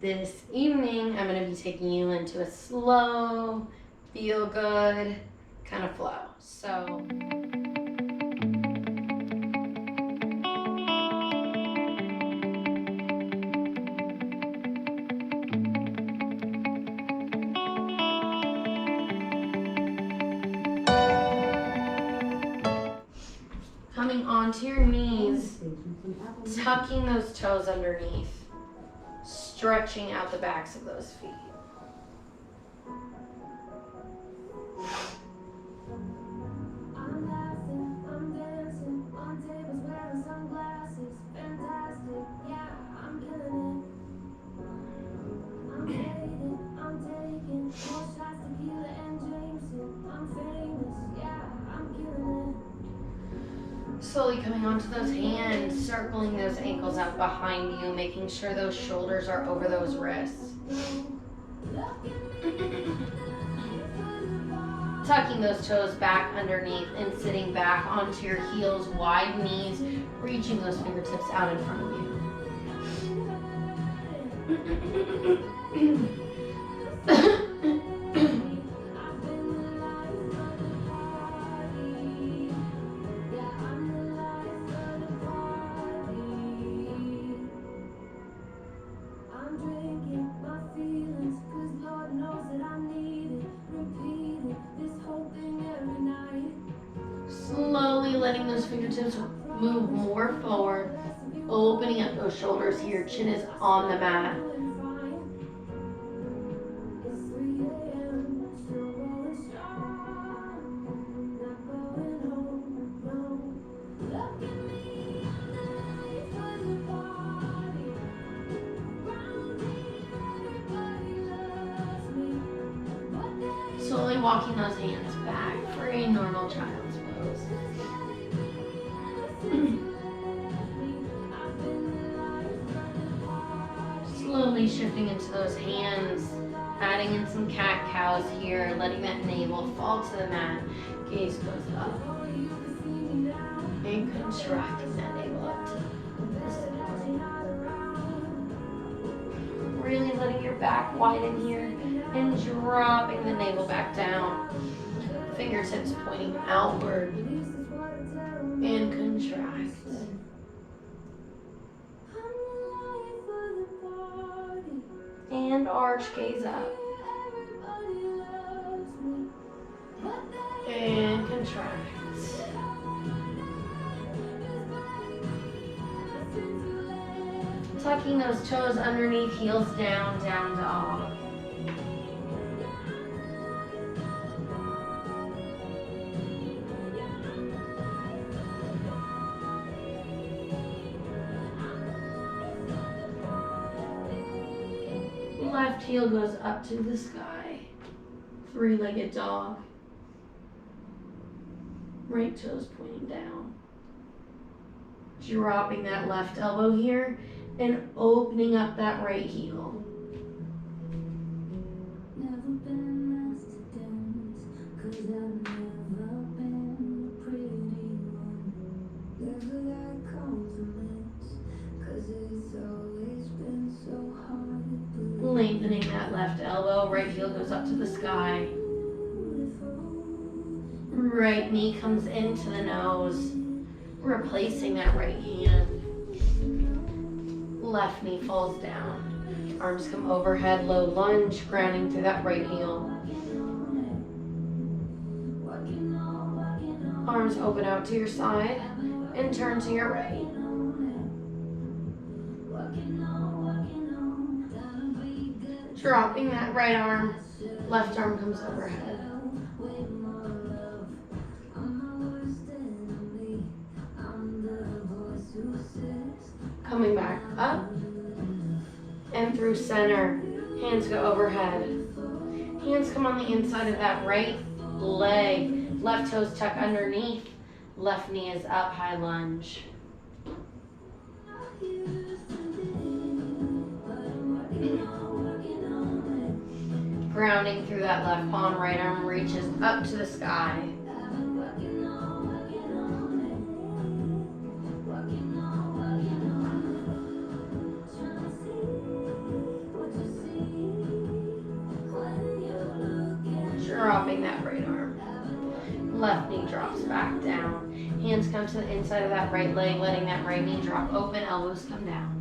This evening, I'm going to be taking you into a slow, feel good kind of flow. So, coming onto your knees, tucking those toes underneath, stretching out the backs of those feet. Slowly coming onto those hands, circling those ankles out behind you, making sure those shoulders are over those wrists. Tucking those toes back underneath and sitting back onto your heels, wide knees, reaching those fingertips out in front of you. Slowly letting those fingertips move more forward, opening up those shoulders here, chin is on the mat. Slowly walking those hands back for a normal child's pose. Slowly shifting into those hands, adding in some cat-cows here, letting that navel fall to the mat, gaze goes up. And contracting that navel up to the ceiling. Really letting your back widen here and dropping the navel back down. Fingertips pointing outward and contract. And arch, gaze up. And contract. Tucking those toes underneath, heels down, down dog. Left heel goes up to the sky. Three-legged dog. Right toes pointing down. Dropping that left elbow here and opening up that right heel. Lengthening that left elbow, right heel goes up to the sky. Right knee comes into the nose, replacing that right hand. Left knee falls down. Arms come overhead, low lunge, grounding through that right heel. Arms open out to your side and turn to your right. Dropping that right arm, left arm comes overhead. Coming back up and through center. Hands go overhead. Hands come on the inside of that right leg. Left toes tuck underneath. Left knee is up, high lunge. Grounding through that left palm, right arm reaches up to the sky. back down. Hands come to the inside of that right leg, letting that right knee drop open, elbows come down.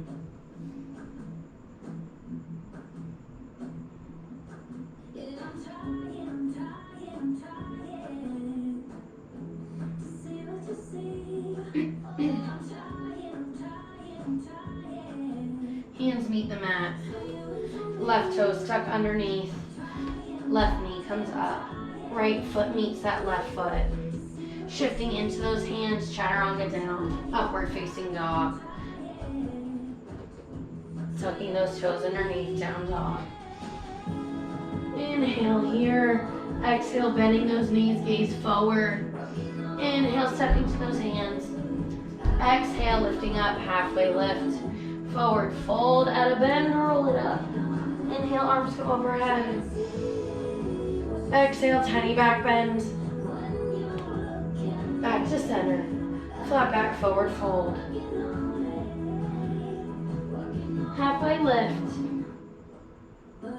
Hands meet the mat. Left toes tuck underneath. Left knee comes up. Right foot meets that left foot. Shifting into those hands, chaturanga down. Upward facing dog. Tucking those toes underneath, down dog. Inhale here. Exhale, bending those knees, gaze forward. Inhale, stepping to those hands. Exhale, lifting up, halfway lift. Forward fold, at a bend, roll it up. Inhale, arms come overhead. Exhale, tiny back bend. Back to center. Flat back, forward fold. Halfway lift.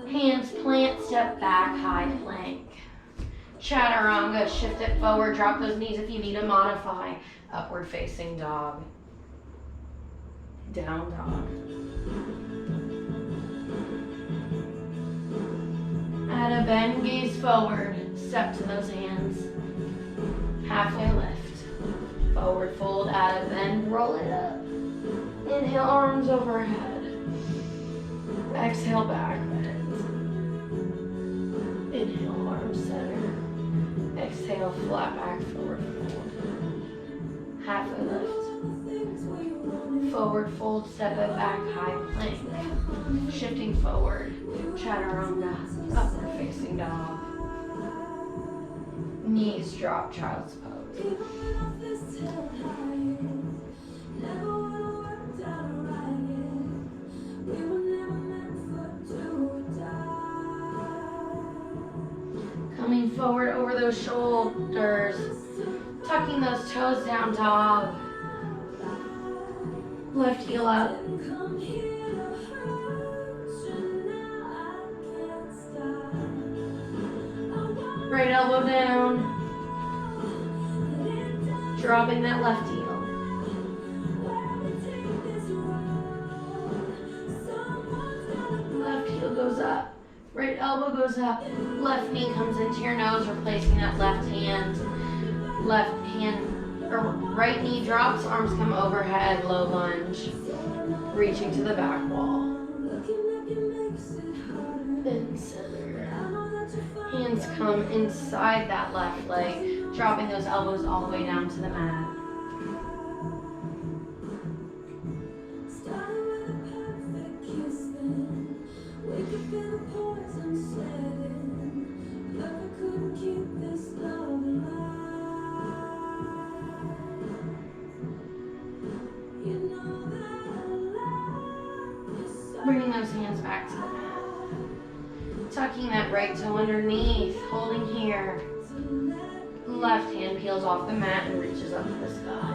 Hands plant, step back, high plank. Chaturanga, shift it forward, drop those knees if you need to modify. Upward facing dog. Down dog. At a bend, gaze forward, step to those hands. Halfway lift. Forward fold, at a bend, roll it up. Inhale, arms overhead. Exhale, back bend. Inhale, arms center. Exhale, flat back, forward fold. Halfway lift. Forward fold, step it back, high plank. Shifting forward, chaturanga, upward facing dog. Knees drop, child's pose. Coming forward over those shoulders, tucking those toes down, dog. Left heel up. Right elbow down. Dropping that left heel. Left heel goes up. Right elbow goes up. Left knee comes into your nose, replacing that left hand. Left hand, or right knee drops, arms come overhead, low lunge. Reaching to the back wall. Then center. Hands come inside that left leg, dropping those elbows all the way down to the mat. Bringing those hands back to the mat. Tucking that right toe underneath, holding here. Left hand peels off the mat and reaches up to the sky.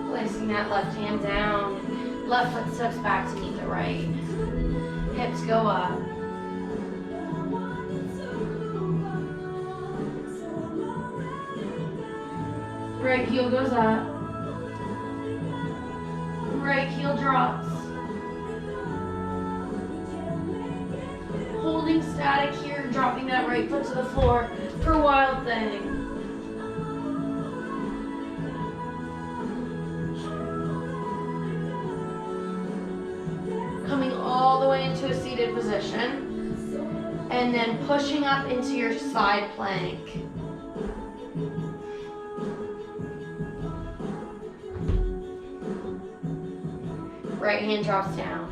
Placing that left hand down. Left foot steps back to meet the right. Hips go up. Right heel goes up. Right heel drops. Holding static here, dropping that right foot to the floor for Wild Thing. Coming all the way into a seated position. And then pushing up into your side plank. Right hand drops down.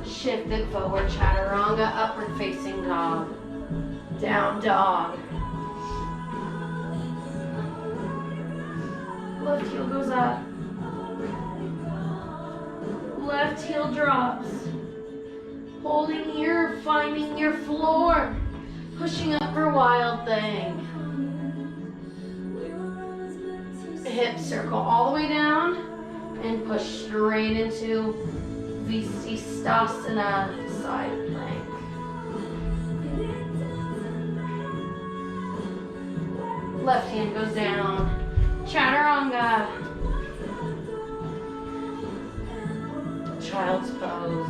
Shift it forward, chaturanga, upward facing dog. Down dog. Left heel goes up. Left heel drops. Holding here, finding your floor. Pushing up for Wild Thing. Hips circle all the way down. And push straight into Vistasana side plank. Left hand goes down. Chaturanga. Child's pose.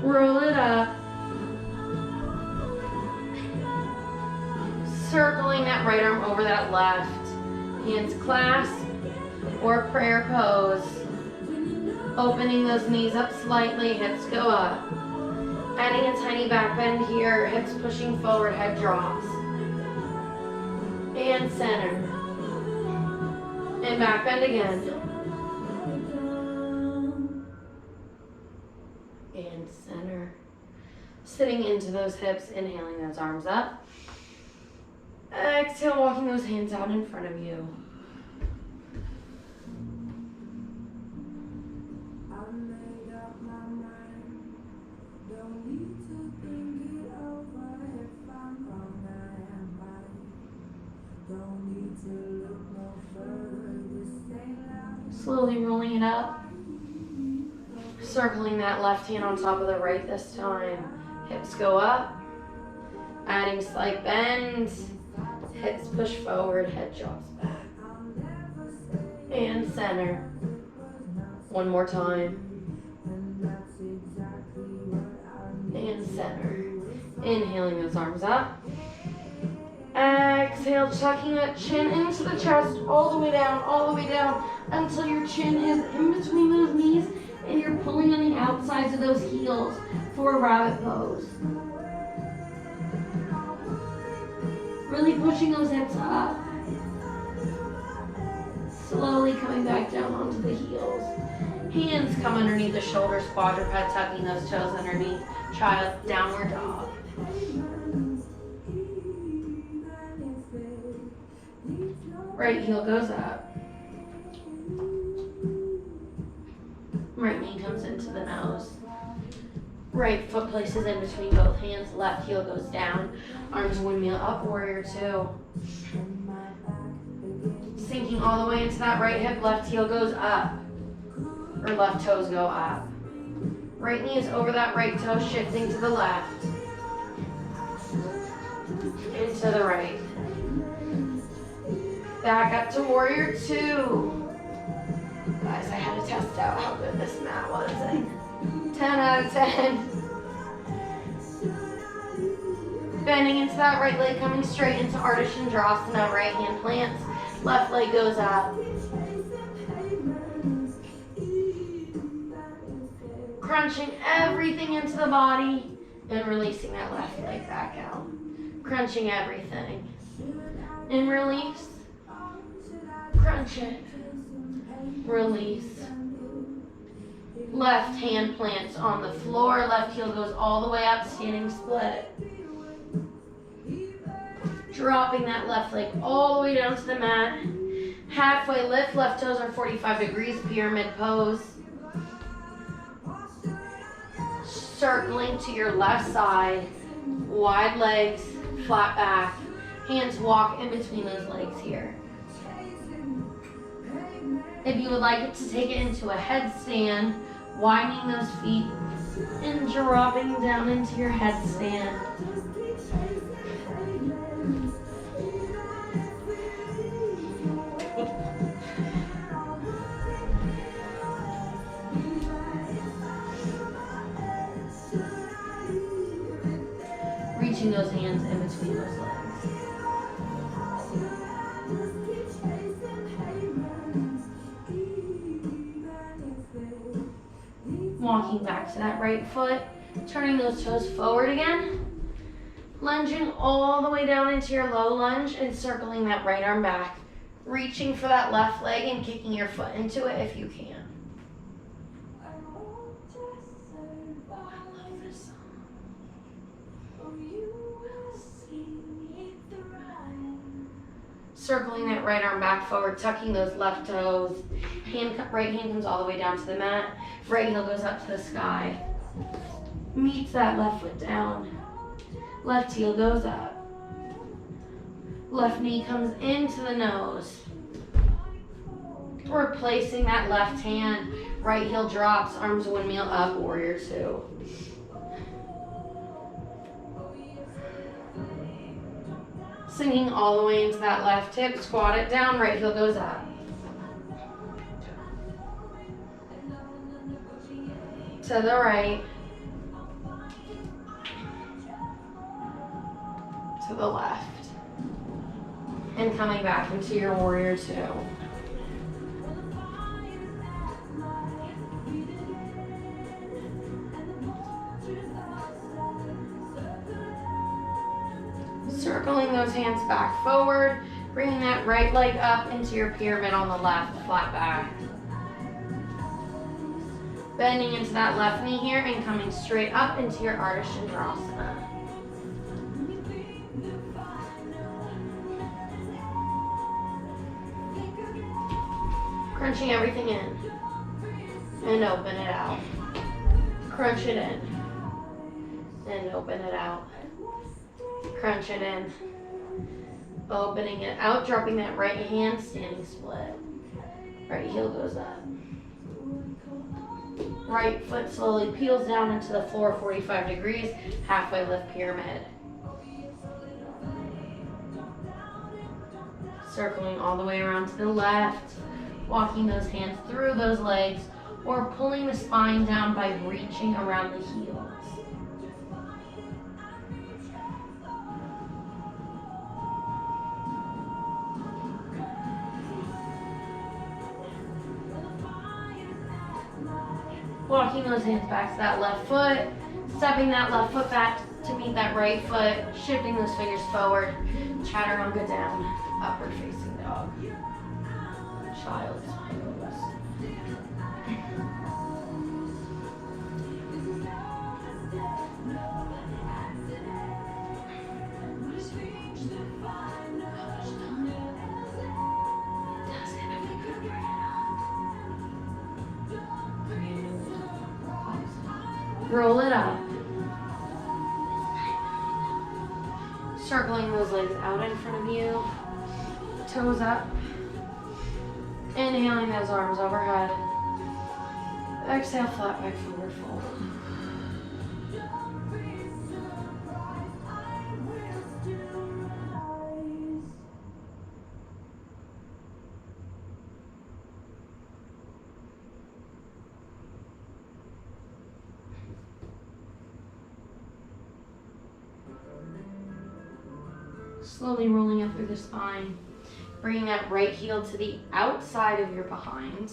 Roll it up. Circling that right arm over that left. Hands clasp or prayer pose. Opening those knees up slightly, hips go up. Adding a tiny back bend here, hips pushing forward, head drops. And center. And back bend again. And center. Sitting into those hips, inhaling those arms up. Exhale, walking those hands out in front of you. Slowly rolling it up. Circling that left hand on top of the right this time. Hips go up. Adding slight bend. Hips push forward, head drops back. And center. One more time. And center. Inhaling those arms up. Exhale, tucking that chin into the chest, all the way down, until your chin is in between those knees and you're pulling on the outsides of those heels for a rabbit pose. Really pushing those hips up. Slowly coming back down onto the heels. Hands come underneath the shoulders, quadruped, tucking those toes underneath. Child, downward dog. Right heel goes up. Right knee comes into the nose. Right foot places in between both hands. Left heel goes down. Arms windmill up, warrior two. Sinking all the way into that right hip. Left heel goes up. Or left toes go up. Right knee is over that right toe, shifting to the left. Into the right. Back up to warrior two. Guys, I had to test out how good this mat was. And 10 out of 10. Bending into that right leg, coming straight into Ardha Chandrasana. Right hand plants. Left leg goes up. Crunching everything into the body and releasing that left leg back out. Crunching everything. And release. Crunch it. Release. Left hand plants on the floor. Left heel goes all the way up, standing split. Dropping that left leg all the way down to the mat. Halfway lift. Left toes are 45 degrees. Pyramid pose. Circling to your left side. Wide legs. Flat back. Hands walk in between those legs here. If you would like it to take it into a headstand, widening those feet and dropping down into your headstand. Reaching those hands in between those legs. Walking back to that right foot, turning those toes forward again, lunging all the way down into your low lunge and circling that right arm back, reaching for that left leg and kicking your foot into it if you can. I love this song. Circling that right arm back forward, tucking those left toes. Right hand comes all the way down to the mat. Right heel goes up to the sky. Meets that left foot down. Left heel goes up. Left knee comes into the nose. Replacing that left hand. Right heel drops, arms windmill up, warrior two. Sinking all the way into that left hip, squat it down, right heel goes up. To the right. To the left. And coming back into your warrior two. Circling those hands back forward, bringing that right leg up into your pyramid on the left, flat back. Bending into that left knee here and coming straight up into your Ardha Chandrasana. Crunching everything in and open it out. Crunch it in and open it out. Crunch it in, opening it out, dropping that right hand, standing split. Right heel goes up. Right foot slowly peels down into the floor, 45 degrees, halfway lift pyramid. Circling all the way around to the left, walking those hands through those legs, or pulling the spine down by reaching around the heels. Walking those hands back to that left foot, stepping that left foot back to meet that right foot, shifting those fingers forward, chaturanga down, upward facing dog, child's pose. Roll it up. Circling those legs out in front of you. Toes up. Inhaling those arms overhead. Exhale, flat back, forward fold. Slowly rolling up through the spine, bringing that right heel to the outside of your behind,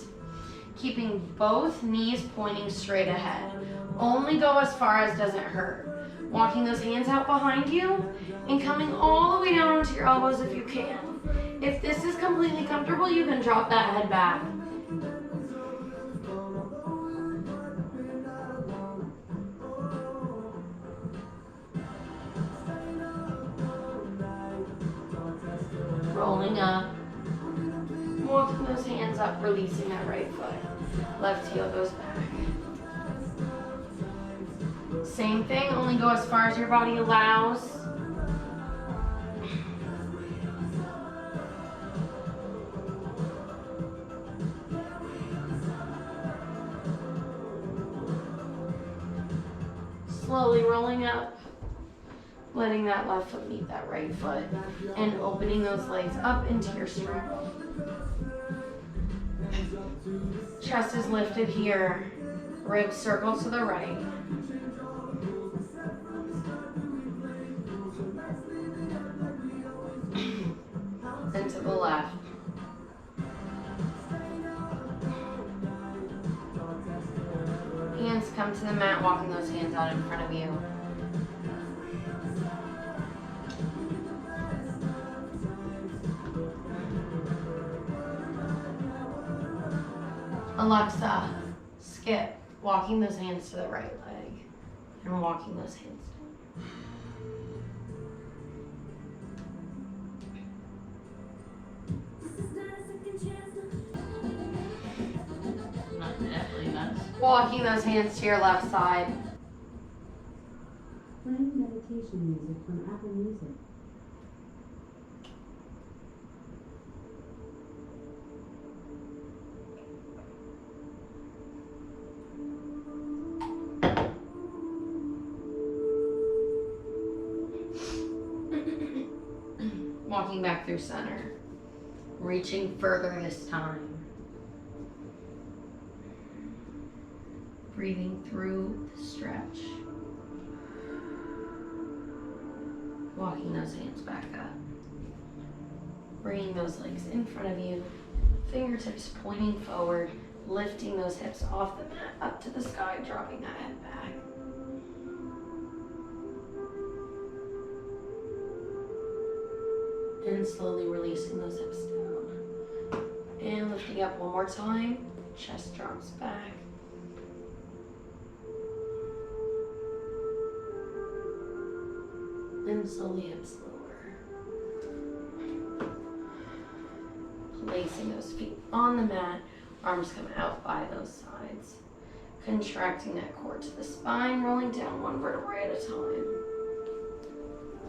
keeping both knees pointing straight ahead. Only go as far as doesn't hurt. Walking those hands out behind you and coming all the way down onto your elbows if you can. If this is completely comfortable, you can drop that head back. Rolling up, walking those hands up, releasing that right foot. Left heel goes back. Same thing, only go as far as your body allows. Slowly rolling up. Letting that left foot meet that right foot and opening those legs up into your sternum. Chest is lifted here. Ribs circle to the right. And to the left. Hands come to the mat, walking those hands out in front of you. Alexa, skip, walking those hands to the right leg and walking those hands down. Walking those hands to your left side. When meditating meditation music from Apple Music. Walking back through center. Reaching further this time. Breathing through the stretch. Walking those hands back up. Bringing those legs in front of you. Fingertips pointing forward. Lifting those hips off the mat up to the sky, dropping that head back. And slowly releasing those hips down. And lifting up one more time. Chest drops back. And slowly hips lower. Placing those feet on the mat. Arms come out by those sides. Contracting that core to the spine. Rolling down one vertebrae at a time.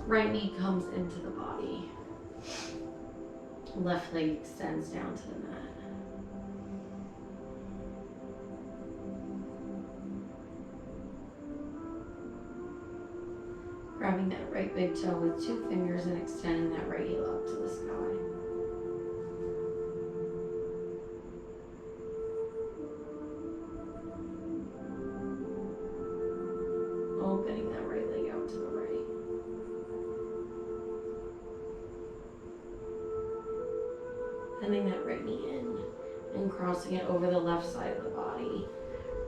Right knee comes into the body. Left leg extends down to the mat. Grabbing that right big toe with 2 fingers and extending that right heel up to the sky. Opening that right leg out to the right. Bending that right knee in and crossing it over the left side of the body.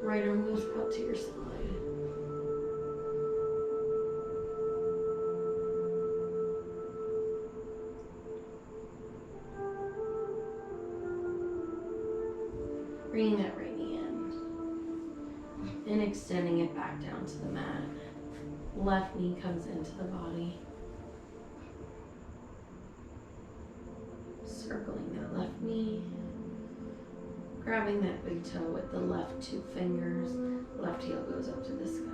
Right arm moves out to your side. Bringing that right knee in and extending it back down to the mat. Left knee comes into the body. Circling that left knee. Grabbing that big toe with the left 2 fingers. Left heel goes up to the sky.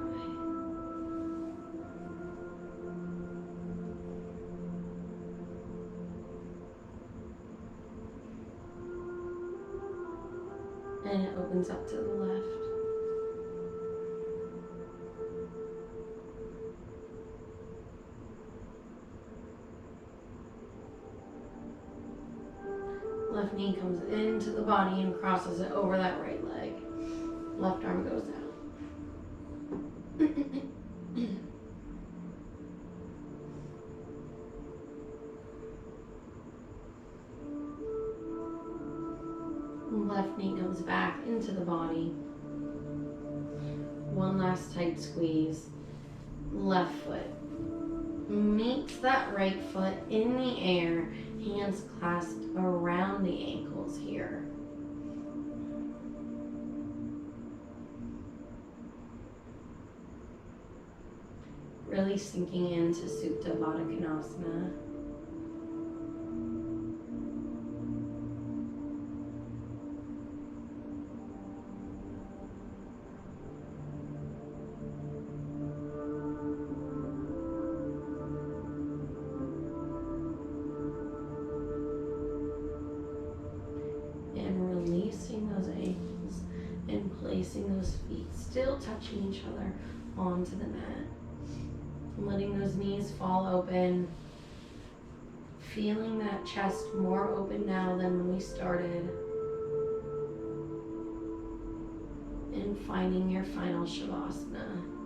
And it opens up to the left. Left knee comes into the body and crosses it over that right leg. Left arm goes out. Left knee comes back into the body. One last tight squeeze. Left foot meets that right foot in the air. Hands clasped around the ankles here. Really sinking into Supta Baddha Konasana. Placing those feet, still touching each other, onto the mat. Letting those knees fall open. Feeling that chest more open now than when we started. And finding your final Shavasana.